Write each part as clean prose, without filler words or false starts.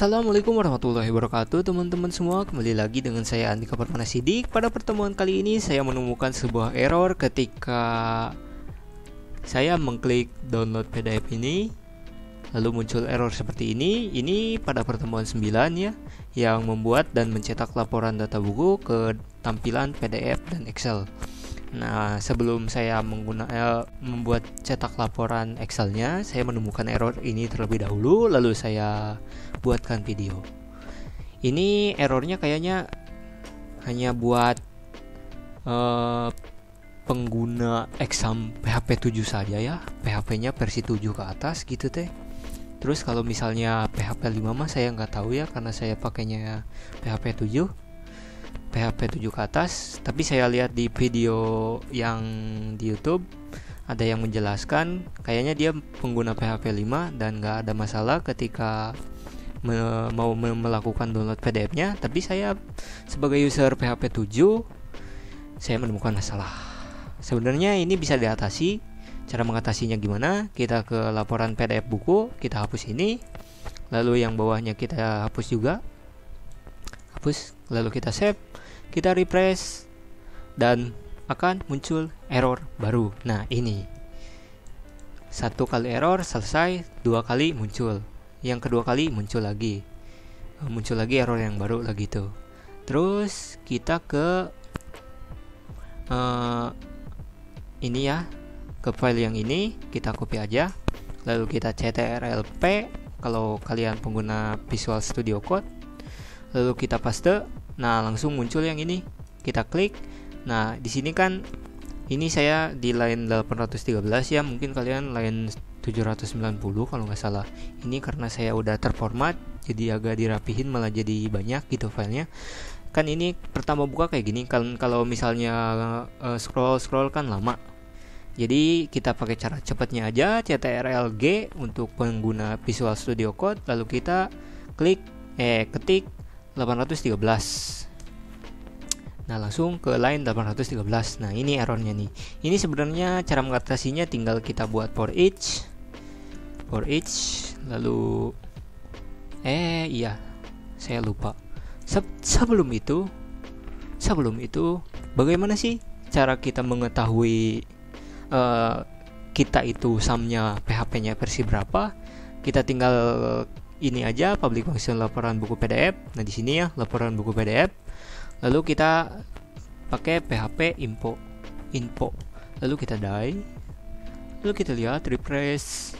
Assalamualaikum warahmatullahi wabarakatuh, teman-teman semua. Kembali lagi dengan saya Andika Permana Sidik. Pada pertemuan kali ini saya menemukan sebuah error ketika saya mengklik download PDF ini. Lalu muncul error seperti ini. Ini pada pertemuan 9 ya, yang membuat dan mencetak laporan data buku ke tampilan PDF dan Excel. Nah, sebelum saya membuat cetak laporan Excelnya, saya menemukan error ini terlebih dahulu, lalu saya buatkan video. Ini errornya kayaknya hanya buat pengguna exam PHP 7 saja ya, PHP-nya versi 7 ke atas gitu teh. Terus kalau misalnya PHP 5 mah saya nggak tahu ya, karena saya pakainya PHP 7 ke atas. Tapi saya lihat di video yang di YouTube ada yang menjelaskan kayaknya dia pengguna PHP 5 dan nggak ada masalah ketika mau melakukan download PDF-nya. Tapi saya sebagai user PHP 7 saya menemukan masalah. Sebenarnya ini bisa diatasi. Cara mengatasinya gimana? Kita ke laporan PDF buku, kita hapus ini, lalu yang bawahnya kita hapus juga, lalu kita save, kita refresh, dan akan muncul error baru. Nah, ini 1 kali error selesai, 2 kali muncul, yang kedua kali muncul lagi error yang baru lagi tuh. Terus kita ke ini ya, ke file yang ini kita copy aja, lalu kita ctrl+p kalau kalian pengguna Visual Studio Code, lalu kita paste. Nah, langsung muncul yang ini. Kita klik. Nah, di sini kan ini saya di line 813 ya, mungkin kalian line 790 kalau nggak salah. Ini karena saya udah terformat, jadi agak dirapihin, malah jadi banyak gitu filenya. Kan ini pertama buka kayak gini. Kalau misalnya scroll kan lama. Jadi kita pakai cara cepatnya aja, ctrl+g untuk pengguna Visual Studio Code, lalu kita ketik 813. Nah, langsung ke line 813. Nah, ini errornya nih. Ini sebenarnya cara mengatasinya tinggal kita buat for each, lalu iya, saya lupa. Sebelum itu bagaimana sih cara kita mengetahui kita itu sumnya PHP-nya versi berapa? Kita tinggal ini aja, public function laporan buku PDF. Nah, di sini ya, laporan buku PDF. Lalu kita pakai PHP info. Lalu kita lalu kita lihat refresh,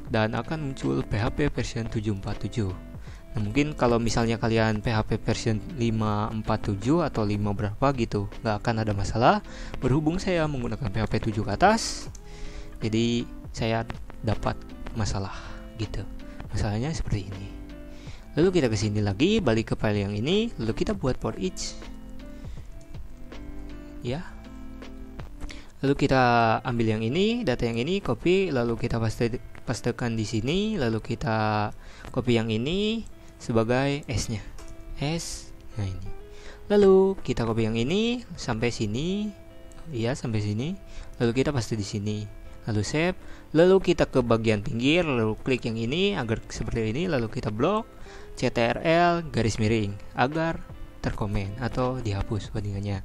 dan akan muncul PHP version 747. Nah, mungkin kalau misalnya kalian PHP version 547 atau 5 berapa gitu, nggak akan ada masalah. Berhubung saya menggunakan PHP 7 ke atas, jadi saya dapat masalah gitu. Masalahnya seperti ini. Lalu kita kesini lagi, balik ke file yang ini, lalu kita buat for each ya. Lalu kita ambil yang ini, data yang ini, copy, lalu kita pastekan di sini, lalu kita copy yang ini sebagai S-nya. Nah ini. Lalu kita copy yang ini sampai sini. Iya, sampai sini. Lalu kita paste di sini. Lalu save. Lalu kita ke bagian pinggir, lalu klik yang ini agar seperti ini, lalu kita blok ctrl garis miring agar terkomen atau dihapus codingannya.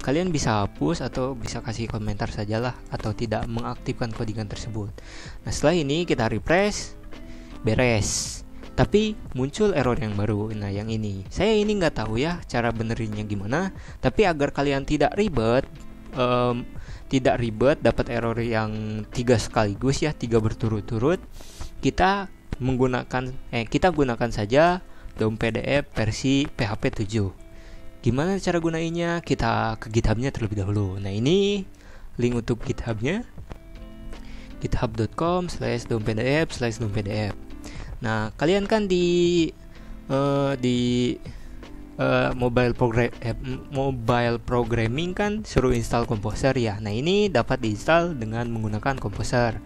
Kalian bisa hapus atau bisa kasih komentar sajalah, atau tidak mengaktifkan codingan tersebut. Nah, setelah ini kita refresh, beres. Tapi muncul error yang baru. Nah, yang ini saya nggak tahu ya cara benerinnya gimana. Tapi agar kalian tidak ribet dapat error yang 3 sekaligus ya, 3 berturut-turut, kita gunakan saja DOM PDF versi PHP 7. Gimana cara gunainnya? Kita ke GitHub-nya terlebih dahulu. Nah, ini link untuk GitHub-nya, github.com/dompdf/dompdf. Nah, kalian kan di mobile programming kan suruh install Composer ya. Nah, ini dapat diinstal dengan menggunakan Composer.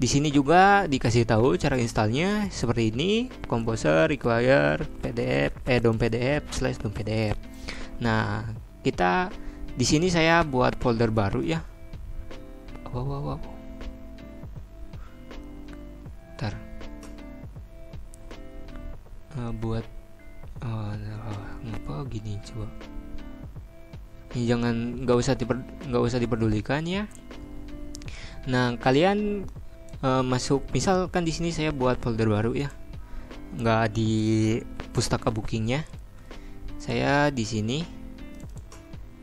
Di sini juga dikasih tahu cara installnya seperti ini, Composer require DOM PDF/dompdf. Nah, kita di sini saya buat folder baru ya. Ntar. buat ngapa gini coba. Ini jangan, nggak usah diperdulikan ya. Nah, kalian masuk, misalkan di sini saya buat folder baru ya, nggak di pustaka bookingnya, saya di sini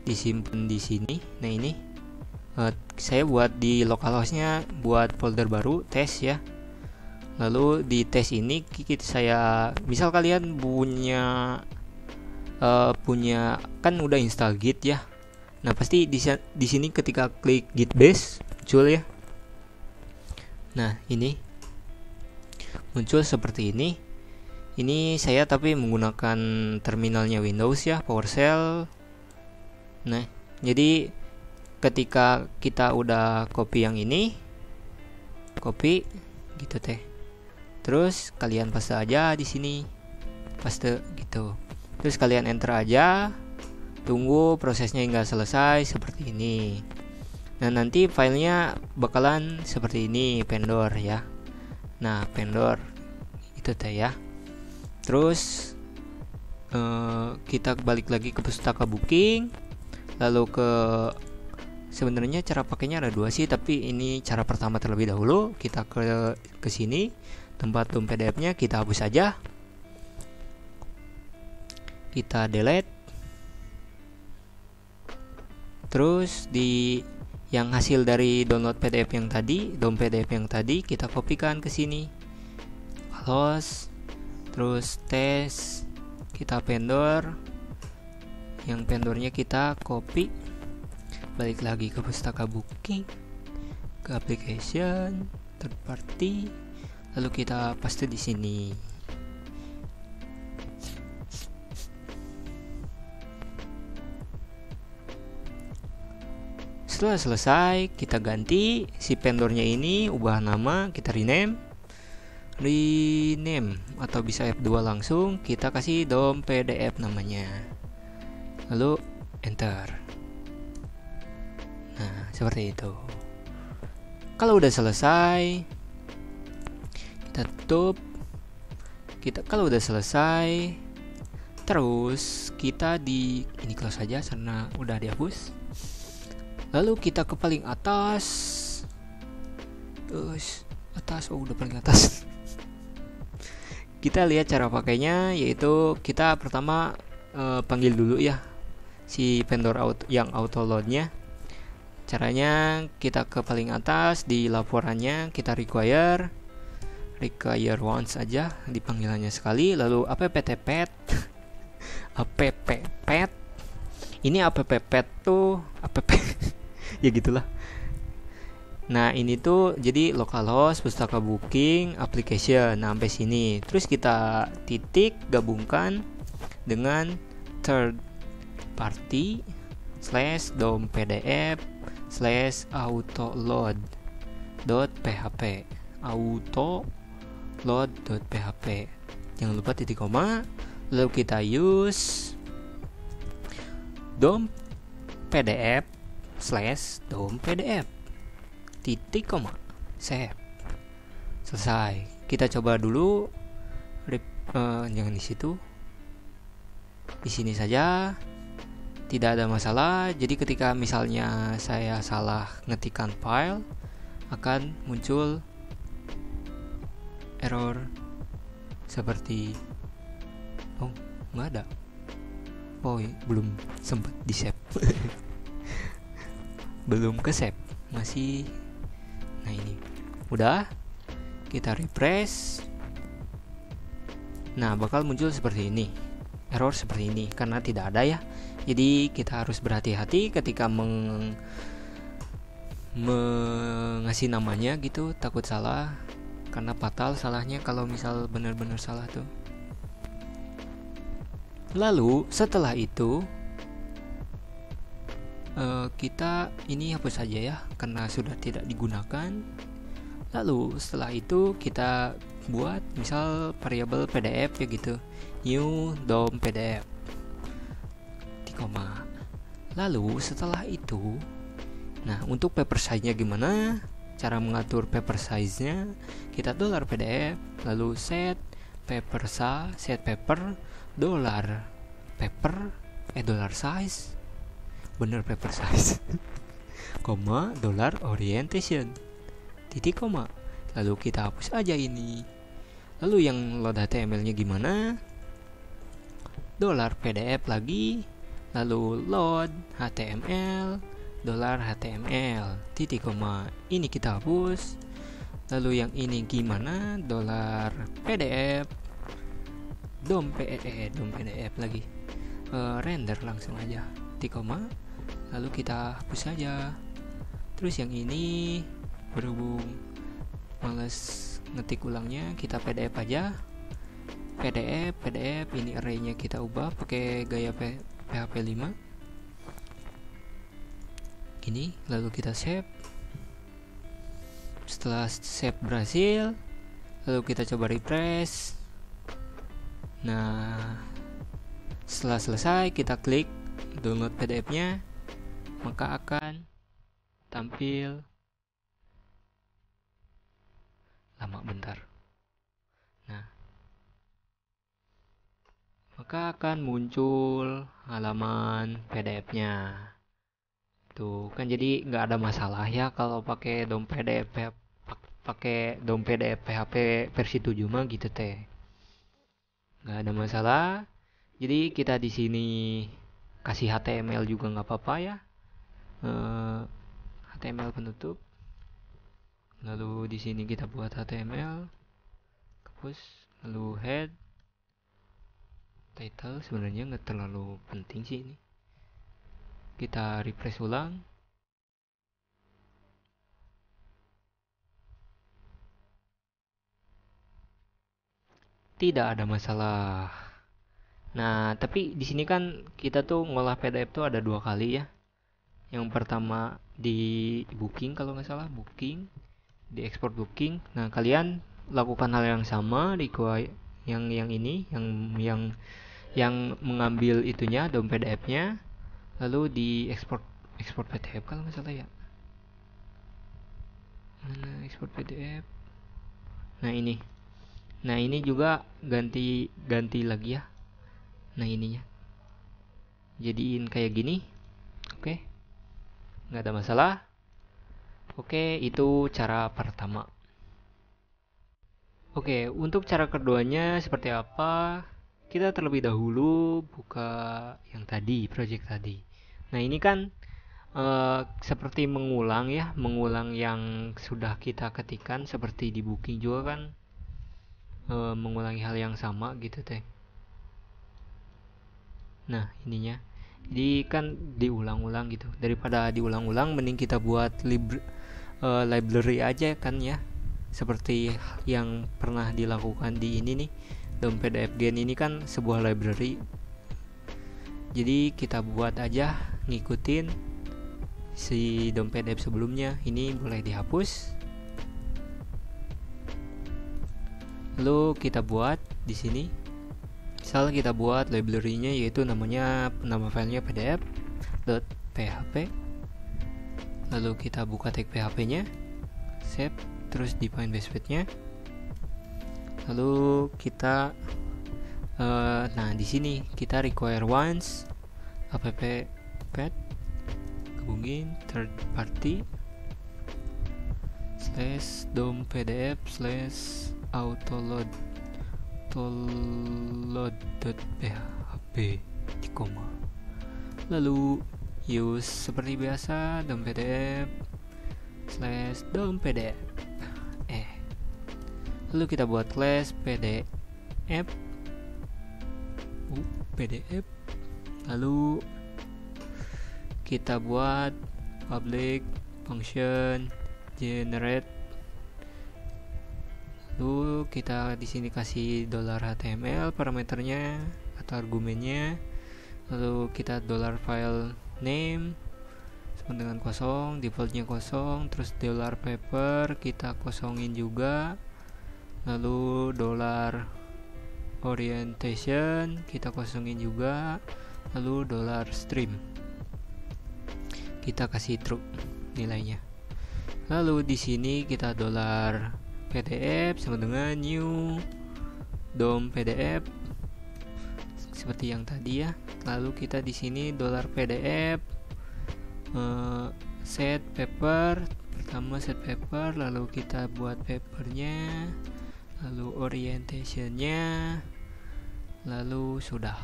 disimpan di sini. Nah ini saya buat di localhost-nya, buat folder baru tes ya. Lalu di tes ini saya, misal kalian punya kan udah install Git ya. Nah pasti di sini ketika klik Git base muncul ya. Nah ini muncul seperti ini. Ini saya tapi menggunakan terminalnya Windows ya, PowerShell. Nah jadi ketika kita udah copy yang ini, copy gitu teh. Terus kalian paste aja di sini, paste gitu. Terus kalian enter aja, tunggu prosesnya hingga selesai seperti ini. Nah nanti filenya bakalan seperti ini, vendor ya. Nah vendor itu teh ya. Terus kita balik lagi ke pustaka booking, lalu sebenarnya cara pakainya ada dua sih, tapi ini cara pertama terlebih dahulu. Kita ke sini, tempat DOM PDF-nya kita hapus saja, kita delete. Terus di yang hasil dari download PDF yang tadi, DOM PDF yang tadi kita kopikan ke sini, close. Terus tes, kita vendor, yang vendornya kita copy, balik lagi ke pustaka booking, ke application, third party, lalu kita paste di sini. Setelah selesai, kita ganti si vendornya ini, ubah nama, kita rename atau bisa F2 langsung, kita kasih DOM PDF namanya, lalu enter. Nah seperti itu. Kalau udah selesai kita tutup. Kalau udah selesai, terus kita ini close saja karena udah dihapus. Lalu kita ke paling atas. Terus atas, udah paling atas. Kita lihat cara pakainya, yaitu kita pertama panggil dulu ya si vendor yang auto loadnya. Caranya kita ke paling atas, di laporannya kita require once aja, di panggilannya sekali, lalu appget appget. Ini appget tuh ya gitulah. Nah ini tuh jadi localhost, pustaka booking, application. Nah sampai sini. Terus kita titik gabungkan dengan third party /DOM PDF /autoload.php autoload.php. Jangan lupa titik koma. Lalu kita use DOM PDF /DOM PDF titik koma, save. Selesai. Kita coba dulu, jangan di situ, di sini saja, tidak ada masalah. Jadi ketika misalnya saya salah ngetikan file, akan muncul error seperti nggak ada. Belum sempat di save. Belum ke save, masih. Nah ini udah, kita refresh. Nah bakal muncul seperti ini, error seperti ini karena tidak ada ya. Jadi kita harus berhati-hati ketika mengasih namanya gitu, takut salah, karena fatal salahnya kalau misal benar-benar salah tuh. Lalu setelah itu kita ini hapus saja ya karena sudah tidak digunakan. Lalu setelah itu kita buat misal variabel PDF ya gitu, new DOM PDF di koma. Lalu setelah itu, nah untuk paper size-nya gimana? Cara mengatur paper size-nya, kita $PDF lalu set set paper dollar paper dollar size, bener paper size koma dollar orientation titik koma. Lalu kita hapus aja ini. Lalu yang load HTML-nya gimana? Dollar PDF lagi, lalu load HTML dollar HTML titik koma. Ini kita hapus. Lalu yang ini gimana? Dollar PDF dom PDF lagi, render langsung aja titik koma. Lalu kita hapus saja. Terus yang ini berhubung males ngetik ulangnya, kita PDF aja. PDF ini arraynya kita ubah pakai gaya PHP 5 ini. Lalu kita save. Setelah save berhasil, lalu kita coba refresh. Nah, setelah selesai kita klik download PDF-nya, maka akan tampil lama bentar. Nah, maka akan muncul halaman PDF-nya. Tuh kan, jadi nggak ada masalah ya kalau pakai DOM PDF PHP versi 7 mah gitu teh. Nggak ada masalah. Jadi kita di sini kasih HTML juga nggak apa-apa ya. HTML penutup. Lalu di sini kita buat HTML, hapus, lalu head, title sebenarnya nggak terlalu penting sih ini. Kita refresh ulang. Tidak ada masalah. Nah, tapi di sini kan kita tuh ngolah PDF tuh ada 2 kali ya. Yang pertama di booking, kalau nggak salah booking, di export booking. Nah, kalian lakukan hal yang sama di yang ini, yang mengambil itunya DOM PDF-nya, lalu di export PDF kalau nggak salah ya. Mana export PDF? Nah ini juga ganti lagi ya. Nah ininya jadiin kayak gini. Oke, nggak ada masalah. Oke, itu cara pertama. Oke, untuk cara keduanya seperti apa? Kita terlebih dahulu buka yang tadi, project tadi. Nah ini kan seperti mengulang yang sudah kita ketikkan, seperti di booking juga kan, mengulangi hal yang sama gitu teh. Nah ininya, jadi kan diulang-ulang gitu. Daripada diulang-ulang, mending kita buat library aja kan ya, seperti yang pernah dilakukan di ini nih. DOM PDF Gen ini kan sebuah library. Jadi kita buat aja ngikutin si DOM PDF sebelumnya. Ini boleh dihapus. Lalu kita buat di sini. Misal kita buat library-nya, yaitu nama filenya pdf.php. Lalu kita buka tag PHP-nya, save, terus define password-nya. Lalu kita nah di sini kita require once app path hubungin third party /dom pdf /autoload.php di koma. Lalu use seperti biasa dom pdf /dom pdf. Lalu kita buat class pdf. Lalu kita buat public function generate. Lalu kita di sini kasih $HTML parameternya atau argumennya. Lalu kita $file name sama dengan kosong, defaultnya kosong. Terus $paper kita kosongin juga. Lalu $orientation kita kosongin juga. Lalu $stream kita kasih true nilainya. Lalu di sini kita $PDF sama dengan new DOM PDF seperti yang tadi ya. Lalu kita di sini dolar PDF, set paper, pertama set paper, lalu kita buat papernya, lalu orientationnya, lalu sudah.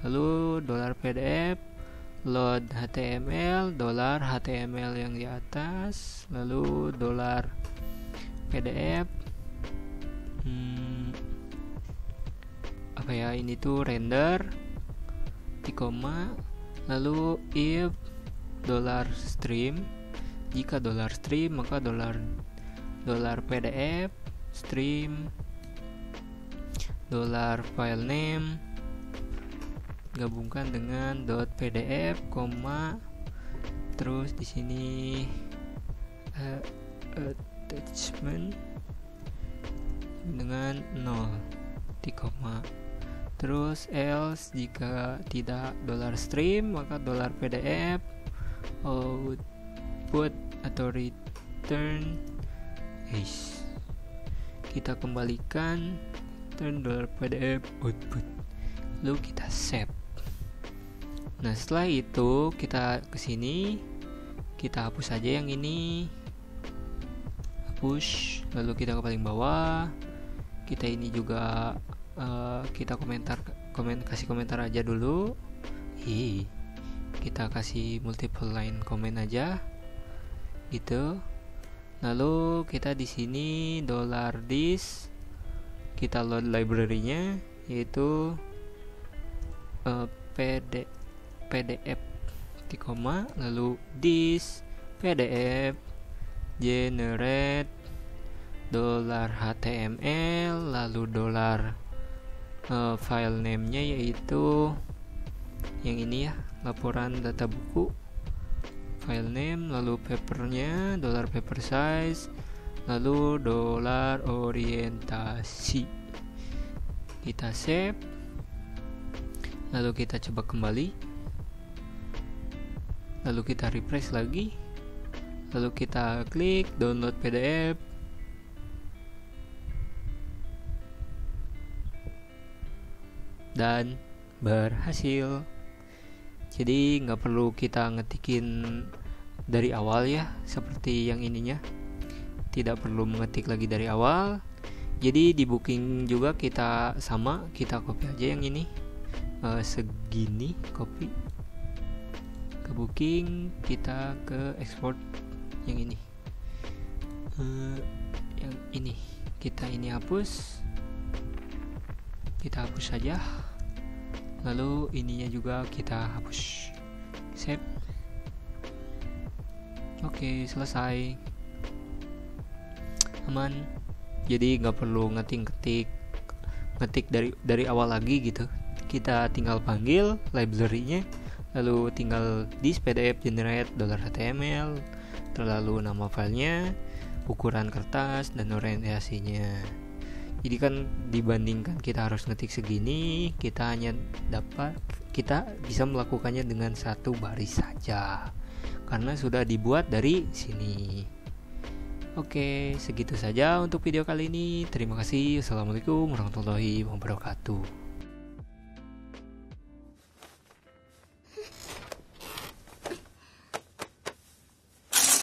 Lalu dolar PDF, load HTML, dolar HTML yang di atas, lalu dolar PDF, apa ya ini tuh render di koma, lalu if dolar stream, jika dolar stream maka dolar PDF stream dolar file name gabungkan dengan .pdf, terus di sini attachment dengan 0 di koma. Terus else jika tidak dolar stream maka dolar PDF output atau return kita kembalikan return dolar PDF output, lalu kita save. Nah setelah itu kita kesini, kita hapus saja yang ini, hapus, lalu kita ke paling bawah, kita ini juga kita kasih komentar aja dulu. Kita kasih multiple line comment aja gitu. Lalu kita di sini $this, kita load library-nya yaitu PDF di koma, lalu this PDF generate $HTML, lalu dolar file name-nya yaitu yang ini ya, laporan data buku file name, lalu papernya dolar paper size, lalu dolar orientasi. Kita save, lalu kita coba kembali, lalu kita refresh lagi, lalu kita klik download PDF, dan berhasil. Jadi nggak perlu kita ngetikin dari awal ya, seperti yang ininya, tidak perlu mengetik lagi dari awal. Jadi di booking juga kita sama, kita copy aja yang ini, segini copy ke booking, kita ke export yang ini, yang ini kita ini hapus, kita hapus saja, lalu ininya juga kita hapus, save. Oke, selesai, aman. Jadi nggak perlu ngetik dari awal lagi gitu. Kita tinggal panggil library-nya, lalu tinggal this PDF generate $HTML, terlalu nama filenya, ukuran kertas, dan orientasinya. Jadi kan dibandingkan kita harus ngetik segini, kita bisa melakukannya dengan satu baris saja karena sudah dibuat dari sini. Oke, segitu saja untuk video kali ini. Terima kasih. Assalamualaikum warahmatullahi wabarakatuh.